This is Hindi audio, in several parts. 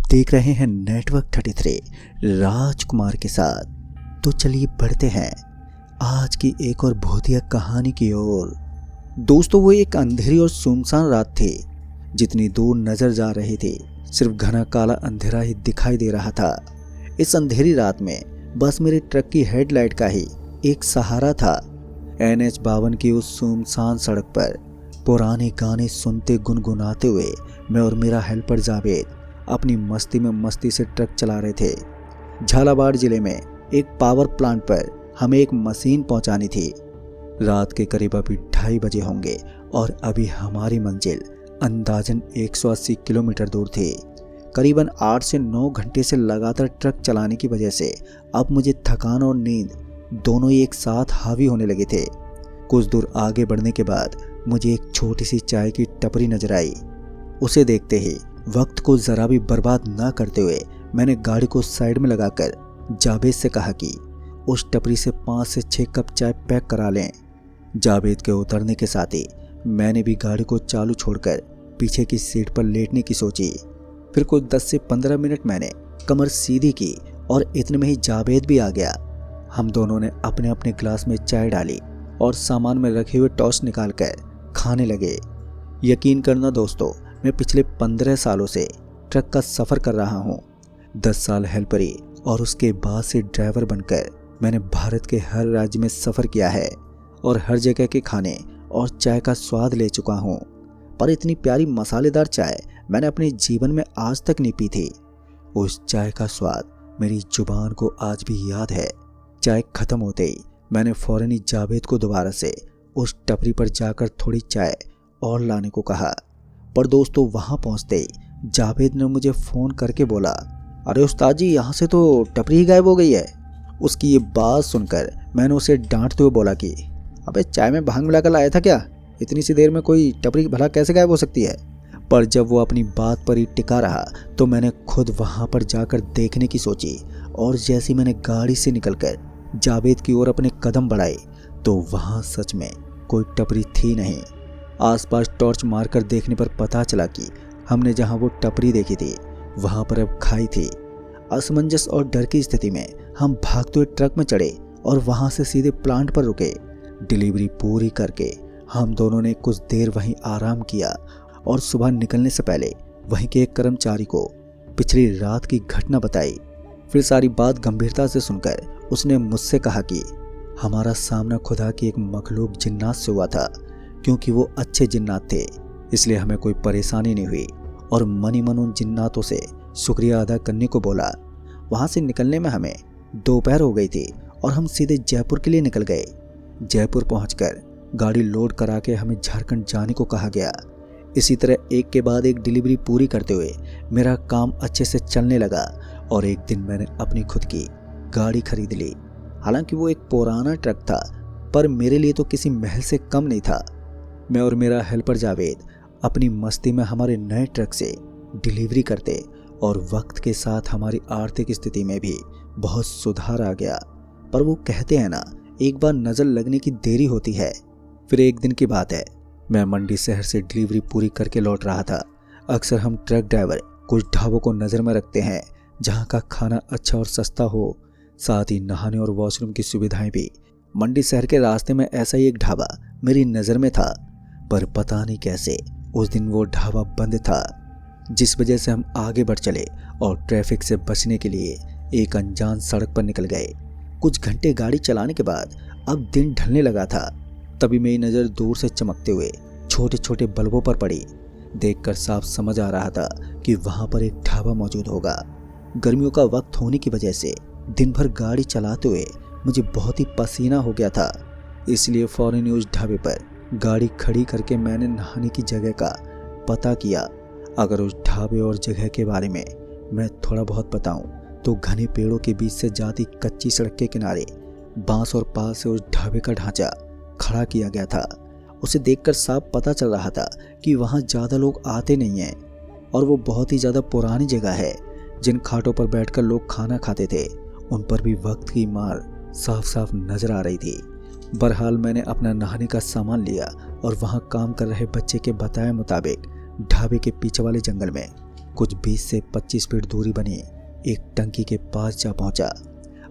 देख रहे हैं नेटवर्क 33 राजकुमार के साथ। तो चलिए बढ़ते हैं आज की एक और भूतिया कहानी की ओर। दोस्तों, वो एक अंधेरी और सुनसान रात थी। जितनी दूर नजर जा रही थी सिर्फ घना काला अंधेरा ही दिखाई दे रहा था। इस अंधेरी रात में बस मेरे ट्रक की हेडलाइट का ही एक सहारा था। NH 52 की उस सुनसान सड़क पर पुराने गाने सुनते गुनगुनाते हुए मैं और मेरा हेल्पर जावेद अपनी मस्ती में मस्ती से ट्रक चला रहे थे। झालावाड़ जिले में एक पावर प्लांट पर हमें एक मशीन पहुंचानी थी। रात के करीब अभी 2:30 बजे होंगे और अभी हमारी मंजिल अंदाजन 180 किलोमीटर दूर थी। करीबन 8 से 9 घंटे से लगातार ट्रक चलाने की वजह से अब मुझे थकान और नींद दोनों एक साथ हावी होने लगे थे। कुछ दूर आगे बढ़ने के बाद मुझे एक छोटी सी चाय की टपरी नजर आई। उसे देखते ही वक्त को जरा भी बर्बाद न करते हुए मैंने गाड़ी को साइड में लगाकर जावेद से कहा कि उस टपरी से 5 से 6 कप चाय पैक करा लें। जावेद के उतरने के साथ ही मैंने भी गाड़ी को चालू छोड़कर पीछे की सीट पर लेटने की सोची। फिर कुछ 10 से 15 मिनट मैंने कमर सीधी की और इतने में ही जावेद भी आ गया। हम दोनों ने अपने अपने ग्लास में चाय डाली और सामान में रखे हुए टॉस निकालकर खाने लगे। यकीन करना दोस्तों, मैं पिछले 15 सालों से ट्रक का सफ़र कर रहा हूँ। 10 साल हेल्परी और उसके बाद से ड्राइवर बनकर मैंने भारत के हर राज्य में सफ़र किया है और हर जगह के खाने और चाय का स्वाद ले चुका हूँ। पर इतनी प्यारी मसालेदार चाय मैंने अपने जीवन में आज तक नहीं पी थी। उस चाय का स्वाद मेरी जुबान को आज भी याद है। चाय ख़त्म होते ही मैंने फ़ौरन ही जावेद को दोबारा से उस टपरी पर जाकर थोड़ी चाय और लाने को कहा। पर दोस्तों, वहाँ पहुँचते ही जावेद ने मुझे फ़ोन करके बोला, अरे उस्ताद जी, यहाँ से तो टपरी ही गायब हो गई है। उसकी ये बात सुनकर मैंने उसे डांटते हुए बोला कि अबे चाय में भांग मिलाकर लाया था क्या? इतनी सी देर में कोई टपरी भला कैसे गायब हो सकती है? पर जब वो अपनी बात पर ही टिका रहा तो मैंने खुद वहाँ पर जाकर देखने की सोची और जैसे मैंने गाड़ी से निकलकर जावेद की ओर अपने कदम बढ़ाए तो वहाँ सच में कोई टपरी थी नहीं। आसपास टॉर्च मारकर देखने पर पता चला कि हमने जहाँ वो टपरी देखी थी वहाँ पर अब खाई थी। असमंजस और डर की स्थिति में हम भागते हुए ट्रक में चढ़े और वहाँ से सीधे प्लांट पर रुके। डिलीवरी पूरी करके हम दोनों ने कुछ देर वहीं आराम किया और सुबह निकलने से पहले वहीं के एक कर्मचारी को पिछली रात की घटना बताई। फिर सारी बात गंभीरता से सुनकर उसने मुझसे कहा कि हमारा सामना खुदा की एक मखलूक जिन्नात से हुआ था। क्योंकि वो अच्छे जिन्नात थे इसलिए हमें कोई परेशानी नहीं हुई और मनी मन उन जिन्नातों से शुक्रिया अदा करने को बोला। वहाँ से निकलने में हमें दोपहर हो गई थी और हम सीधे जयपुर के लिए निकल गए। जयपुर पहुंचकर गाड़ी लोड करा के हमें झारखंड जाने को कहा गया। इसी तरह एक के बाद एक डिलीवरी पूरी करते हुए मेरा काम अच्छे से चलने लगा और एक दिन मैंने अपनी खुद की गाड़ी खरीद ली। हालांकि वो एक पुराना ट्रक था पर मेरे लिए तो किसी महल से कम नहीं था। मैं और मेरा हेल्पर जावेद अपनी मस्ती में हमारे नए ट्रक से डिलीवरी करते और वक्त के साथ हमारी आर्थिक स्थिति में भी बहुत सुधार आ गया। पर वो कहते हैं ना, एक बार नज़र लगने की देरी होती है। फिर एक दिन की बात है, मैं मंडी शहर से डिलीवरी पूरी करके लौट रहा था। अक्सर हम ट्रक ड्राइवर कुछ ढाबों को नज़र में रखते हैं जहाँ का खाना अच्छा और सस्ता हो, साथ ही नहाने और वॉशरूम की सुविधाएं भी। मंडी शहर के रास्ते में ऐसा ही एक ढाबा मेरी नज़र में था, पर पता नहीं कैसे उस दिन वो ढाबा बंद था, जिस वजह से हम आगे बढ़ चले और ट्रैफिक से बचने के लिए एक अनजान सड़क पर निकल गए। कुछ घंटे गाड़ी चलाने के बाद अब दिन ढलने लगा था। तभी मेरी नज़र दूर से चमकते हुए छोटे छोटे बल्बों पर पड़ी। देखकर साफ समझ आ रहा था कि वहाँ पर एक ढाबा मौजूद होगा। गर्मियों का वक्त होने की वजह से दिन भर गाड़ी चलाते हुए मुझे बहुत ही पसीना हो गया था, इसलिए फ़ौरन उस ढाबे पर गाड़ी खड़ी करके मैंने नहाने की जगह का पता किया। अगर उस ढाबे और जगह के बारे में मैं थोड़ा बहुत बताऊं तो घने पेड़ों के बीच से जाती कच्ची सड़क के किनारे बांस और पाल से उस ढाबे का ढांचा खड़ा किया गया था। उसे देखकर साफ पता चल रहा था कि वहाँ ज़्यादा लोग आते नहीं हैं और वो बहुत ही ज़्यादा पुरानी जगह है। जिन खाटों पर बैठकर लोग खाना खाते थे उन पर भी वक्त की मार साफ साफ नजर आ रही थी। बहरहाल मैंने अपना नहाने का सामान लिया और वहाँ काम कर रहे बच्चे के बताए मुताबिक ढाबे के पीछे वाले जंगल में कुछ 20 से 25 फीट दूरी बनी एक टंकी के पास जा पहुंचा।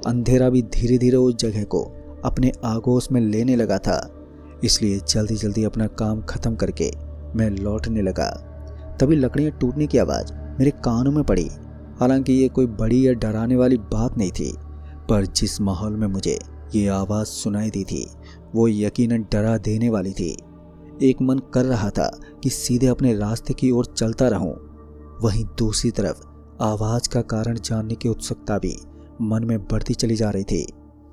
अंधेरा भी धीरे धीरे उस जगह को अपने आगोश में लेने लगा था, इसलिए जल्दी जल्दी अपना काम खत्म करके मैं लौटने लगा। तभी लकड़ियां टूटने की आवाज़ मेरे कानों में पड़ी। हालांकि ये कोई बड़ी या डराने वाली बात नहीं थी, पर जिस माहौल में मुझे ये आवाज़ सुनाई दी थी वो यकीनन डरा देने वाली थी। एक मन कर रहा था कि सीधे अपने रास्ते की ओर चलता रहूं, वहीं दूसरी तरफ आवाज़ का कारण जानने की उत्सुकता भी मन में बढ़ती चली जा रही थी।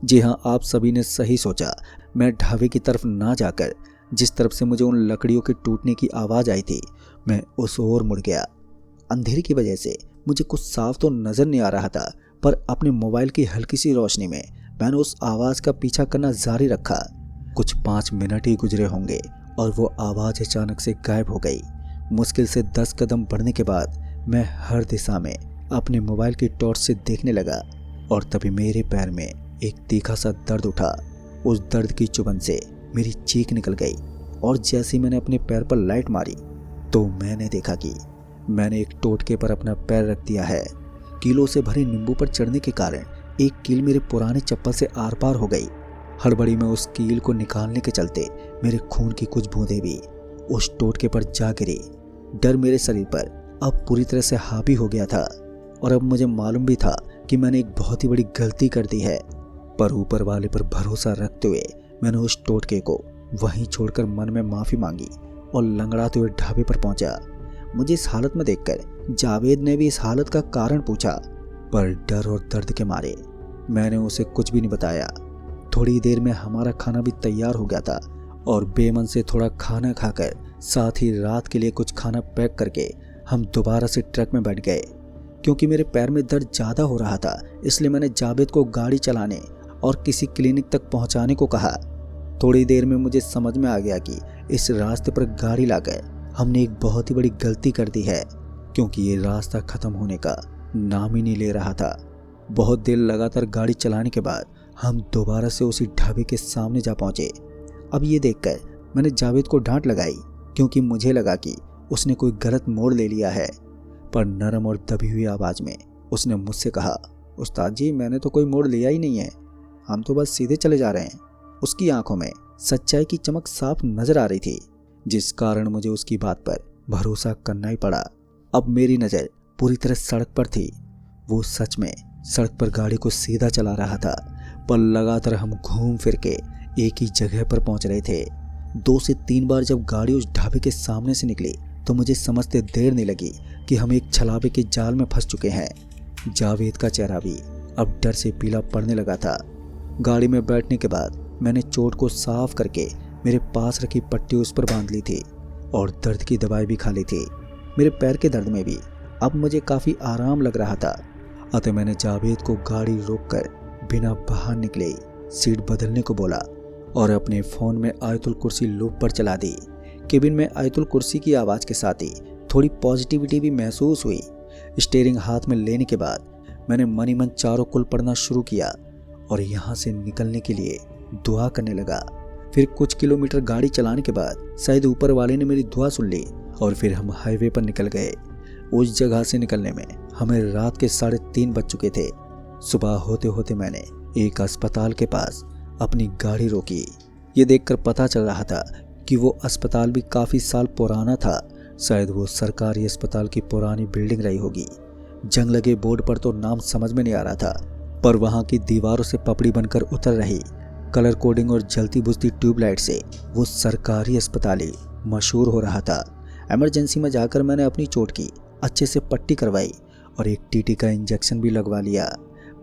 जी हाँ, आप सभी ने सही सोचा। मैं ढाबे की तरफ ना जाकर जिस तरफ से मुझे उन लकड़ियों के टूटने की आवाज़ आई थी, मैं उस ओर मुड़ गया। अंधेरे की वजह से मुझे कुछ साफ तो नज़र नहीं आ रहा था, पर अपने मोबाइल की हल्की सी रोशनी में मैंने उस आवाज़ का पीछा करना जारी रखा। कुछ 5 मिनट ही गुजरे होंगे और वो आवाज़ अचानक से गायब हो गई। मुश्किल से 10 कदम बढ़ने के बाद मैं हर दिशा में अपने मोबाइल की टॉर्च से देखने लगा और तभी मेरे पैर में एक तीखा सा दर्द उठा। उस दर्द की चुभन से मेरी चीख निकल गई और जैसे ही मैंने अपने पैर पर लाइट मारी तो मैंने देखा कि मैंने एक टोटके पर अपना पैर रख दिया है। कीलों से भरे नींबू पर चढ़ने के कारण एक कील मेरे पुराने चप्पल से आर पार हो गई। हड़बड़ी में उस कील को निकालने के चलते मेरे खून की कुछ बूंदें भी उस टोटके पर जा गिरी। डर मेरे शरीर पर अब पूरी तरह से हावी हो गया था और अब मुझे मालूम भी था कि मैंने एक बहुत ही बड़ी गलती कर दी है। पर ऊपर वाले पर भरोसा रखते हुए मैंने उस टोटके को वहीं छोड़कर मन में माफ़ी मांगी और लंगड़ाते हुए ढाबे पर पहुंचा। मुझे इस हालत में देखकर जावेद ने भी इस हालत का कारण पूछा, पर डर और दर्द के मारे मैंने उसे कुछ भी नहीं बताया। थोड़ी देर में हमारा खाना भी तैयार हो गया था और बेमन से थोड़ा खाना खाकर साथ ही रात के लिए कुछ खाना पैक करके हम दोबारा से ट्रक में बैठ गए। क्योंकि मेरे पैर में दर्द ज़्यादा हो रहा था, इसलिए मैंने जावेद को गाड़ी चलाने और किसी क्लिनिक तक पहुंचाने को कहा। थोड़ी देर में मुझे समझ में आ गया कि इस रास्ते पर गाड़ी लाकर हमने एक बहुत ही बड़ी गलती कर दी है, क्योंकि ये रास्ता ख़त्म होने का नाम ही नहीं ले रहा था। बहुत देर लगातार गाड़ी चलाने के बाद हम दोबारा से उसी ढाबे के सामने जा पहुंचे। अब ये देखकर मैंने जावेद को डांट लगाई, क्योंकि मुझे लगा कि उसने कोई गलत मोड़ ले लिया है। पर नरम और दबी हुई आवाज़ में उसने मुझसे कहा, उस्ताद जी, मैंने तो कोई मोड़ लिया ही नहीं है, हम तो बस सीधे चले जा रहे हैं। उसकी आंखों में सच्चाई की चमक साफ नजर आ रही थी, जिस कारण मुझे उसकी बात पर भरोसा करना ही पड़ा। अब मेरी नज़र पूरी तरह सड़क पर थी। वो सच में सड़क पर गाड़ी को सीधा चला रहा था, पर लगातार हम घूम फिर के एक ही जगह पर पहुंच रहे थे। 2 से 3 बार जब गाड़ी उस ढाबे के सामने से निकली तो मुझे समझते देर नहीं लगी कि हम एक छलावे के जाल में फंस चुके हैं। जावेद का चेहरा भी अब डर से पीला पड़ने लगा था। गाड़ी में बैठने के बाद मैंने चोट को साफ करके मेरे पास रखी पट्टी उस पर बांध ली थी और दर्द की दवाई भी खा ली थी। मेरे पैर के दर्द में भी अब मुझे काफ़ी आराम लग रहा था। अतः मैंने जावेद को गाड़ी रोककर बिना बाहर निकले सीट बदलने को बोला और अपने फ़ोन में आयतुल कुर्सी लूप पर चला दी। केबिन में आयतुल कुर्सी की आवाज़ के साथ ही थोड़ी पॉजिटिविटी भी महसूस हुई। स्टीयरिंग हाथ में लेने के बाद मैंने मन ही मन चारों कुल पढ़ना शुरू किया और यहाँ से निकलने के लिए दुआ करने लगा। फिर कुछ किलोमीटर गाड़ी चलाने के बाद शायद ऊपर वाले ने मेरी दुआ सुन ली और फिर हम हाईवे पर निकल गए। उस जगह से निकलने में हमें रात के 3:30 बज चुके थे। सुबह होते होते मैंने एक अस्पताल के पास अपनी गाड़ी रोकी। ये देखकर पता चल रहा था कि वो अस्पताल भी काफ़ी साल पुराना था। शायद वो सरकारी अस्पताल की पुरानी बिल्डिंग रही होगी। जंग लगे बोर्ड पर तो नाम समझ में नहीं आ रहा था, पर वहाँ की दीवारों से पपड़ी बनकर उतर रही कलर कोडिंग और जलती बुझती ट्यूबलाइट से वो सरकारी अस्पताल ही मशहूर हो रहा था। इमरजेंसी में जाकर मैंने अपनी चोट की अच्छे से पट्टी करवाई और एक टीटी का इंजेक्शन भी लगवा लिया।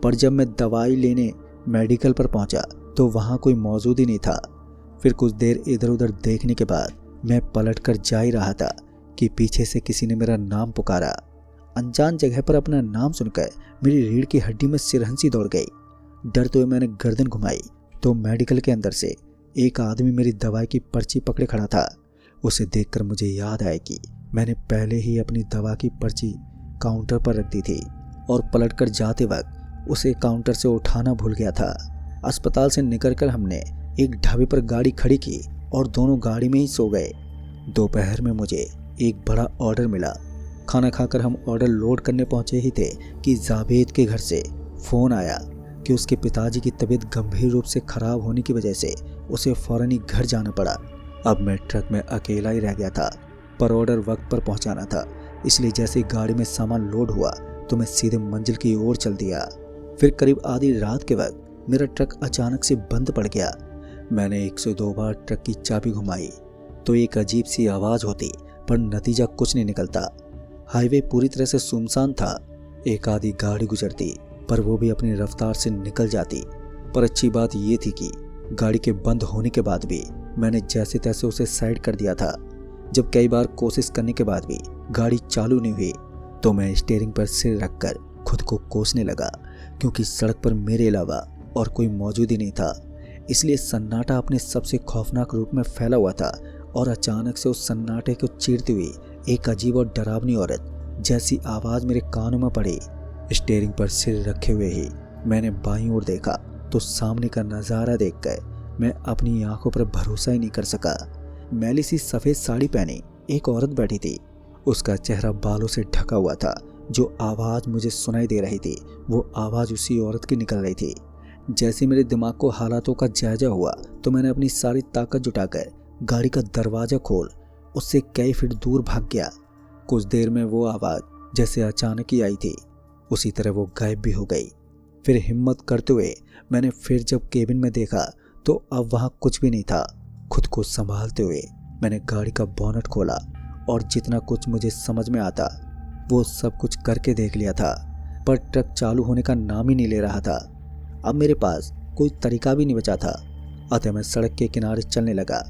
पर जब मैं दवाई लेने मेडिकल पर पहुंचा तो वहां कोई मौजूद ही नहीं था। फिर कुछ देर इधर उधर देखने के बाद मैं पलट कर जा ही रहा था कि पीछे से किसी ने मेरा नाम पुकारा। अनजान जगह पर अपना नाम सुनकर मेरी रीढ़ की हड्डी में सिरहंसी दौड़ गई। डरते हुए मैंने गर्दन घुमाई तो मेडिकल के अंदर से एक आदमी मेरी दवाई की पर्ची पकड़े खड़ा था। उसे देखकर मुझे याद आया कि मैंने पहले ही अपनी दवा की पर्ची काउंटर पर रख दी थी और पलटकर जाते वक्त उसे काउंटर से उठाना भूल गया था। अस्पताल से निकलकर हमने एक ढाबे पर गाड़ी खड़ी की और दोनों गाड़ी में ही सो गए। दोपहर में मुझे एक बड़ा ऑर्डर मिला। खाना खाकर हम ऑर्डर लोड करने पहुंचे ही थे कि जावेद के घर से फ़ोन आया कि उसके पिताजी की तबीयत गंभीर रूप से खराब होने की वजह से उसे फ़ौरन ही घर जाना पड़ा। अब मैं ट्रक में अकेला ही रह गया था, पर ऑर्डर वक्त पर पहुंचाना था, इसलिए जैसे ही गाड़ी में सामान लोड हुआ तो मैं सीधे मंजिल की ओर चल दिया। फिर करीब आधी रात के वक्त मेरा ट्रक अचानक से बंद पड़ गया। मैंने 102 बार ट्रक की चाबी घुमाई तो एक अजीब सी आवाज़ होती, पर नतीजा कुछ नहीं निकलता। हाईवे पूरी तरह से सुनसान था। एक आधी गाड़ी गुजरती, पर वो भी अपनी रफ्तार से निकल जाती। पर अच्छी बात ये थी कि गाड़ी के बंद होने के बाद भी मैंने जैसे तैसे उसे साइड कर दिया था। जब कई बार कोशिश करने के बाद भी गाड़ी चालू नहीं हुई तो मैं स्टीयरिंग पर सिर रखकर खुद को कोसने लगा, क्योंकि सड़क पर मेरे अलावा और कोई मौजूद ही नहीं था। इसलिए सन्नाटा अपने सबसे खौफनाक रूप में फैला हुआ था और अचानक से उस सन्नाटे को चीरती हुई एक अजीब और डरावनी औरत जैसी आवाज़ मेरे कानों में पड़ी। स्टीयरिंग पर सिर रखे हुए ही मैंने बाईं ओर देखा तो सामने का नज़ारा देखकर मैं अपनी आंखों पर भरोसा ही नहीं कर सका। मैली सी सफ़ेद साड़ी पहनी एक औरत बैठी थी। उसका चेहरा बालों से ढका हुआ था। जो आवाज़ मुझे सुनाई दे रही थी वो आवाज़ उसी औरत की निकल रही थी। जैसे मेरे दिमाग को हालातों का जायजा हुआ तो मैंने अपनी सारी ताकत जुटाकर गाड़ी का दरवाज़ा खोल उससे कई फीट दूर भाग गया। कुछ देर में वो आवाज़ जैसे अचानक ही आई थी, उसी तरह वो गायब भी हो गई। फिर हिम्मत करते हुए मैंने फिर जब केबिन में देखा तो अब वहाँ कुछ भी नहीं था। खुद को संभालते हुए मैंने गाड़ी का बोनट खोला और जितना कुछ मुझे समझ में आता वो सब कुछ करके देख लिया था, पर ट्रक चालू होने का नाम ही नहीं ले रहा था। अब मेरे पास कोई तरीका भी नहीं बचा था, अतः मैं सड़क के किनारे चलने लगा।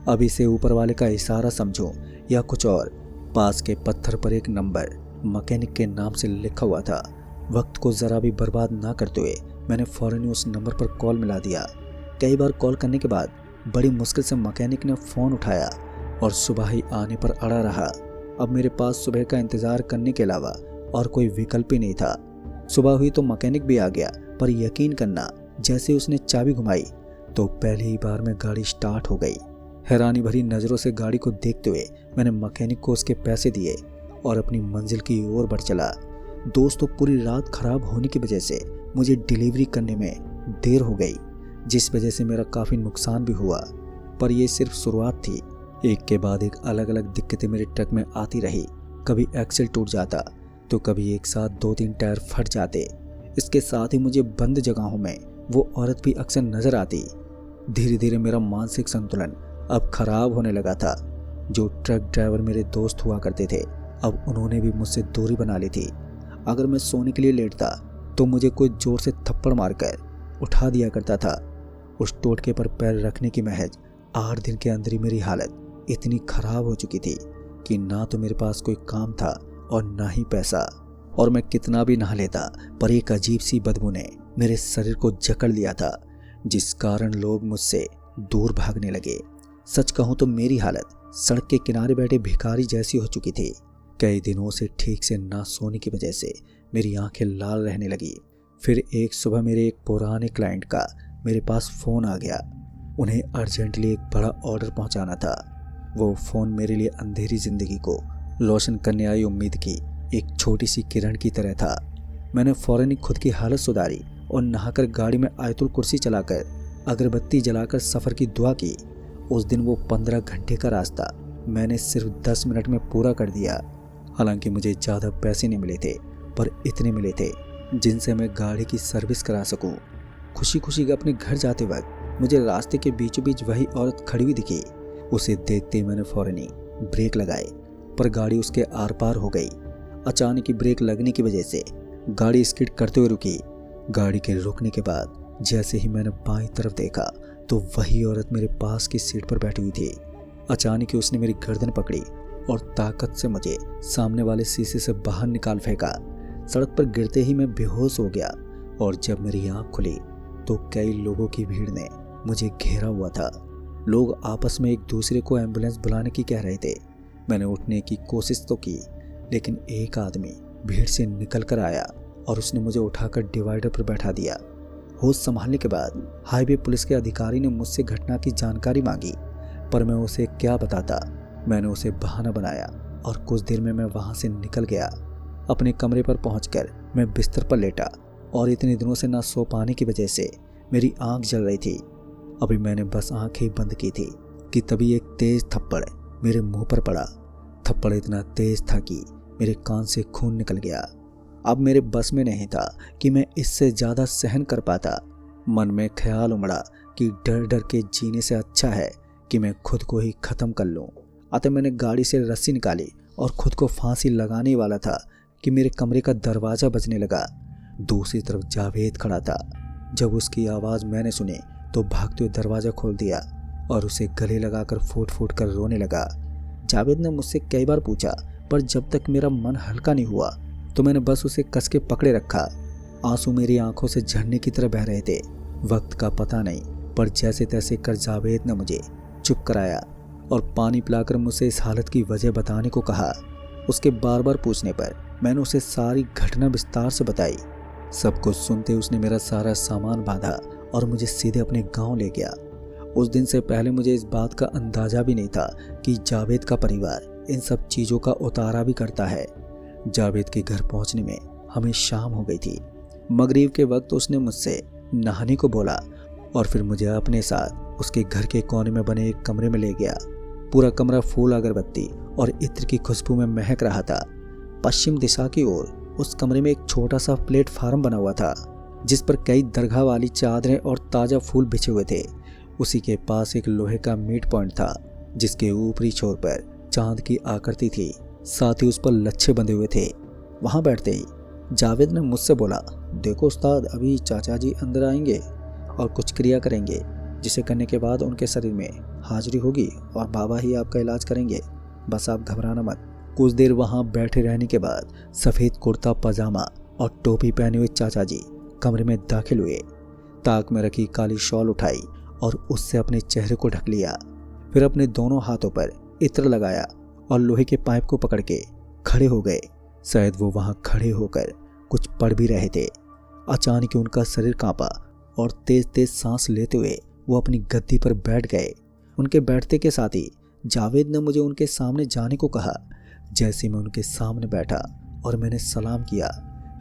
अभी से ऊपर वाले का इशारा समझूं या कुछ और। पास के पत्थर पर एक नंबर मैकेनिक के नाम से लिखा हुआ था। वक्त को ज़रा भी बर्बाद ना करते हुए मैंने फ़ौरन उस नंबर पर कॉल मिला दिया। कई बार कॉल करने के बाद बड़ी मुश्किल से मैकेनिक ने फ़ोन उठाया और सुबह ही आने पर अड़ा रहा। अब मेरे पास सुबह का इंतज़ार करने के अलावा और कोई विकल्प ही नहीं था। सुबह हुई तो मैकेनिक भी आ गया, पर यकीन करना जैसे उसने चाबी घुमाई तो पहली ही बार में गाड़ी स्टार्ट हो गई। हैरानी भरी नज़रों से गाड़ी को देखते हुए मैंने मैकेनिक को उसके पैसे दिए और अपनी मंजिल की ओर बढ़ चला। दोस्तों, पूरी रात खराब होने की वजह से मुझे डिलीवरी करने में देर हो गई, जिस वजह से मेरा काफ़ी नुकसान भी हुआ। पर यह सिर्फ शुरुआत थी। एक के बाद एक अलग अलग दिक्कतें मेरे ट्रक में आती रही। कभी एक्सल टूट जाता तो कभी एक साथ 2-3 टायर फट जाते। इसके साथ ही मुझे बंद जगहों में वो औरत भी अक्सर नज़र आती। धीरे धीरे मेरा मानसिक संतुलन अब खराब होने लगा था। जो ट्रक ड्राइवर मेरे दोस्त हुआ करते थे अब उन्होंने भी मुझसे दूरी बना ली थी। अगर मैं सोने के लिए लेटता तो मुझे कोई जोर से थप्पड़ मारकर उठा दिया करता था। उस टोटके पर पैर रखने की महज 8 दिन के अंदर ही मेरी हालत इतनी खराब हो चुकी थी कि ना तो मेरे पास कोई काम था और ना ही पैसा। और मैं कितना भी नहा लेता पर एक अजीब सी बदबू ने मेरे शरीर को जकड़ लिया था, जिस कारण लोग मुझसे दूर भागने लगे। सच कहूँ तो मेरी हालत सड़क के किनारे बैठे भिखारी जैसी हो चुकी थी। कई दिनों से ठीक से ना सोने की वजह से मेरी आंखें लाल रहने लगी। फिर एक सुबह मेरे एक पुराने क्लाइंट का मेरे पास फ़ोन आ गया। उन्हें अर्जेंटली एक बड़ा ऑर्डर पहुंचाना था। वो फ़ोन मेरे लिए अंधेरी ज़िंदगी को रोशन करने आई उम्मीद की एक छोटी सी किरण की तरह था। मैंने फ़ौरन ही खुद की हालत सुधारी और नहाकर गाड़ी में आयतुल कुर्सी चलाकर अगरबत्ती जलाकर सफ़र की दुआ की। उस दिन वो 15 घंटे का रास्ता मैंने सिर्फ 10 मिनट में पूरा कर दिया। हालांकि मुझे ज़्यादा पैसे नहीं मिले थे, पर इतने मिले थे जिनसे मैं गाड़ी की सर्विस करा सकूं। खुशी खुशी अपने घर जाते वक्त मुझे रास्ते के बीचों बीच वही औरत खड़ी हुई दिखी। उसे देखते ही मैंने फ़ौरन ही ब्रेक लगाए, पर गाड़ी उसके आर पार हो गई। अचानक ही ब्रेक लगने की वजह से गाड़ी स्किड करते हुए रुकी। गाड़ी के रुकने के बाद जैसे ही मैंने बाईं तरफ देखा तो वही औरत मेरे पास की सीट पर बैठी हुई थी। अचानक ही उसने मेरी गर्दन पकड़ी और ताकत से मुझे सामने वाले शीशे से बाहर निकाल फेंका। सड़क पर गिरते ही मैं बेहोश हो गया और जब मेरी आँख खुली तो कई लोगों की भीड़ ने मुझे घेरा हुआ था। लोग आपस में एक दूसरे को एम्बुलेंस बुलाने की कह रहे थे। मैंने उठने की कोशिश तो की, लेकिन एक आदमी भीड़ से निकल कर आया और उसने मुझे उठाकर डिवाइडर पर बैठा दिया। होश संभालने के बाद हाईवे पुलिस के अधिकारी ने मुझसे घटना की जानकारी मांगी, पर मैं उसे क्या बताता। मैंने उसे बहाना बनाया और कुछ देर में मैं वहाँ से निकल गया। अपने कमरे पर पहुंचकर मैं बिस्तर पर लेटा और इतने दिनों से ना सो पाने की वजह से मेरी आंख जल रही थी। अभी मैंने बस आंखें बंद की थी कि तभी एक तेज थप्पड़ मेरे मुंह पर पड़ा। थप्पड़ इतना तेज था कि मेरे कान से खून निकल गया। अब मेरे बस में नहीं था कि मैं इससे ज़्यादा सहन कर पाता। मन में ख्याल उमड़ा कि डर डर के जीने से अच्छा है कि मैं खुद को ही ख़त्म कर लूँ। अतः मैंने गाड़ी से रस्सी निकाली और खुद को फांसी लगाने वाला था कि मेरे कमरे का दरवाज़ा बजने लगा। दूसरी तरफ जावेद खड़ा था। जब उसकी आवाज़ मैंने सुनी तो भागते हुए दरवाज़ा खोल दिया और उसे गले लगाकर फूट फूट कर रोने लगा। जावेद ने मुझसे कई बार पूछा, पर जब तक मेरा मन हल्का नहीं हुआ तो मैंने बस उसे कस के पकड़े रखा। आंसू मेरी आंखों से झरने की तरह बह रहे थे। वक्त का पता नहीं, पर जैसे तैसे कर जावेद ने मुझे चुप कराया और पानी पिलाकर मुझसे इस हालत की वजह बताने को कहा। उसके बार बार पूछने पर मैंने उसे सारी घटना विस्तार से बताई। सब कुछ सुनते उसने मेरा सारा सामान बांधा और मुझे सीधे अपने गांव ले गया। उस दिन से पहले मुझे इस बात का अंदाजा भी नहीं था कि जावेद का परिवार इन सब चीज़ों का उतारा भी करता है। जावेद के घर पहुंचने में हमें शाम हो गई थी। मगरिब के वक्त उसने मुझसे नहाने को बोला और फिर मुझे अपने साथ उसके घर के कोने में बने एक कमरे में ले गया। पूरा कमरा फूल अगरबत्ती और इत्र की खुशबू में महक रहा था। पश्चिम दिशा की ओर उस कमरे में एक छोटा सा प्लेटफार्म बना हुआ था जिस पर कई दरगाह वाली चादरें और ताज़ा फूल बिछे हुए थे। उसी के पास एक लोहे का मीट पॉइंट था जिसके ऊपरी छोर पर चांद की आकृति थी, साथ ही उस पर लच्छे बंधे हुए थे। वहां बैठते ही जावेद ने मुझसे बोला, देखो उस्ताद, अभी चाचा जी अंदर आएंगे और कुछ क्रिया करेंगे जिसे करने के बाद उनके शरीर में हाजिरी होगी और बाबा ही आपका इलाज करेंगे। बस आप घबराना मत। कुछ देर वहां बैठे रहने के बाद सफ़ेद कुर्ता पजामा और टोपी पहने हुए चाचा जी कमरे में दाखिल हुए। ताक में रखी काली शॉल उठाई और उससे अपने चेहरे को ढक लिया। फिर अपने दोनों हाथों पर इत्र लगाया और लोहे के पाइप को पकड़ के खड़े हो गए। शायद वो वहां खड़े होकर कुछ पढ़ भी रहे थे। अचानक उनका शरीर कांपा और तेज तेज सांस लेते हुए वो अपनी गद्दी पर बैठ गए। उनके बैठते के साथ ही जावेद ने मुझे उनके सामने जाने को कहा। जैसे मैं उनके सामने बैठा और मैंने सलाम किया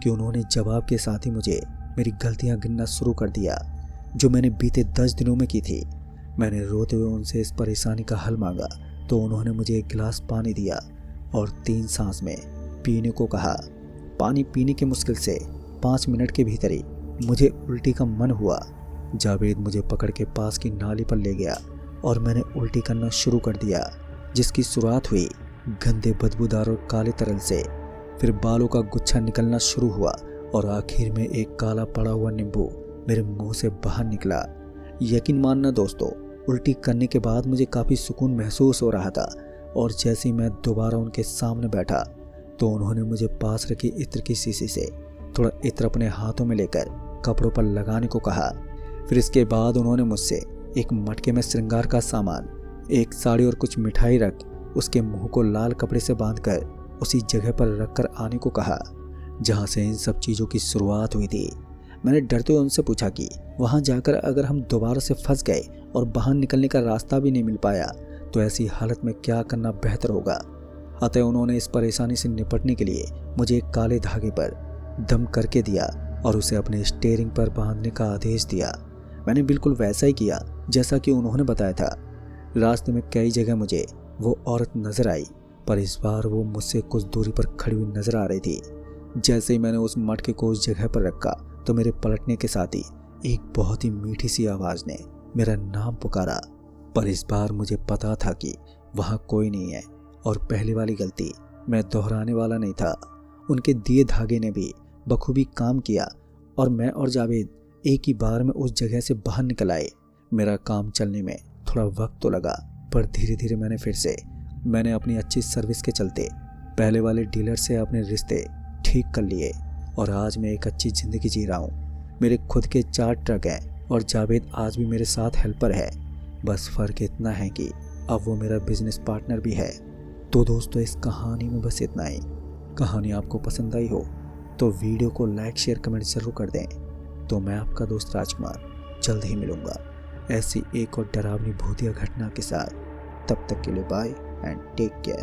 कि उन्होंने जवाब के साथ ही मुझे मेरी गलतियां गिनना शुरू कर दिया जो मैंने बीते 10 दिनों में की थी। मैंने रोते हुए उनसे इस परेशानी का हल मांगा तो उन्होंने मुझे एक गिलास पानी दिया और 3 सांस में पीने को कहा। पानी पीने की मुश्किल से 5 मिनट के भीतर ही मुझे उल्टी का मन हुआ। जावेद मुझे पकड़ के पास की नाली पर ले गया और मैंने उल्टी करना शुरू कर दिया, जिसकी शुरुआत हुई गंदे बदबूदार और काले तरल से। फिर बालों का गुच्छा निकलना शुरू हुआ और आखिर में एक काला पड़ा हुआ नींबू मेरे मुंह से बाहर निकला। यकीन मानना दोस्तों, उल्टी करने के बाद मुझे काफ़ी सुकून महसूस हो रहा था और जैसे ही मैं दोबारा उनके सामने बैठा तो उन्होंने मुझे पास रखी इत्र की शीशी से थोड़ा इत्र अपने हाथों में लेकर कपड़ों पर लगाने को कहा। फिर इसके बाद उन्होंने मुझसे एक मटके में श्रृंगार का सामान, एक साड़ी और कुछ मिठाई रख उसके मुंह को लाल कपड़े से बांधकर उसी जगह पर रखकर आने को कहा जहां से इन सब चीज़ों की शुरुआत हुई थी। मैंने डरते हुए उनसे पूछा कि वहां जाकर अगर हम दोबारा से फंस गए और बाहर निकलने का रास्ता भी नहीं मिल पाया तो ऐसी हालत में क्या करना बेहतर होगा। अतः उन्होंने इस परेशानी से निपटने के लिए मुझे एक काले धागे पर दम करके दिया और उसे अपने स्टीयरिंग पर बांधने का आदेश दिया। मैंने बिल्कुल वैसा ही किया जैसा कि उन्होंने बताया था। रास्ते में कई जगह मुझे वो औरत नजर आई, पर इस बार वो मुझसे कुछ दूरी पर खड़ी हुई नजर आ रही थी। जैसे ही मैंने उस मटके को उस जगह पर रखा तो मेरे पलटने के साथ ही एक बहुत ही मीठी सी आवाज़ ने मेरा नाम पुकारा। पर इस बार मुझे पता था कि वहाँ कोई नहीं है और पहली वाली गलती मैं दोहराने वाला नहीं था। उनके दिए धागे ने भी बखूबी काम किया और मैं और जावेद एक ही बार में उस जगह से बाहर निकल आए। मेरा काम चलने में थोड़ा वक्त तो लगा, पर धीरे धीरे मैंने अपनी अच्छी सर्विस के चलते पहले वाले डीलर से अपने रिश्ते ठीक कर लिए और आज मैं एक अच्छी ज़िंदगी जी रहा हूँ। मेरे खुद के 4 ट्रक हैं और जावेद आज भी मेरे साथ हेल्पर है। बस फ़र्क इतना है कि अब वो मेरा बिजनेस पार्टनर भी है। तो दोस्तों, इस कहानी में बस इतना ही। कहानी आपको पसंद आई हो तो वीडियो को लाइक शेयर कमेंट ज़रूर कर दें। तो मैं आपका दोस्त राजकुमार जल्द ही मिलूँगा ऐसी एक और डरावनी भूतिया घटना के साथ। तब तक के लिए बाय एंड टेक केयर।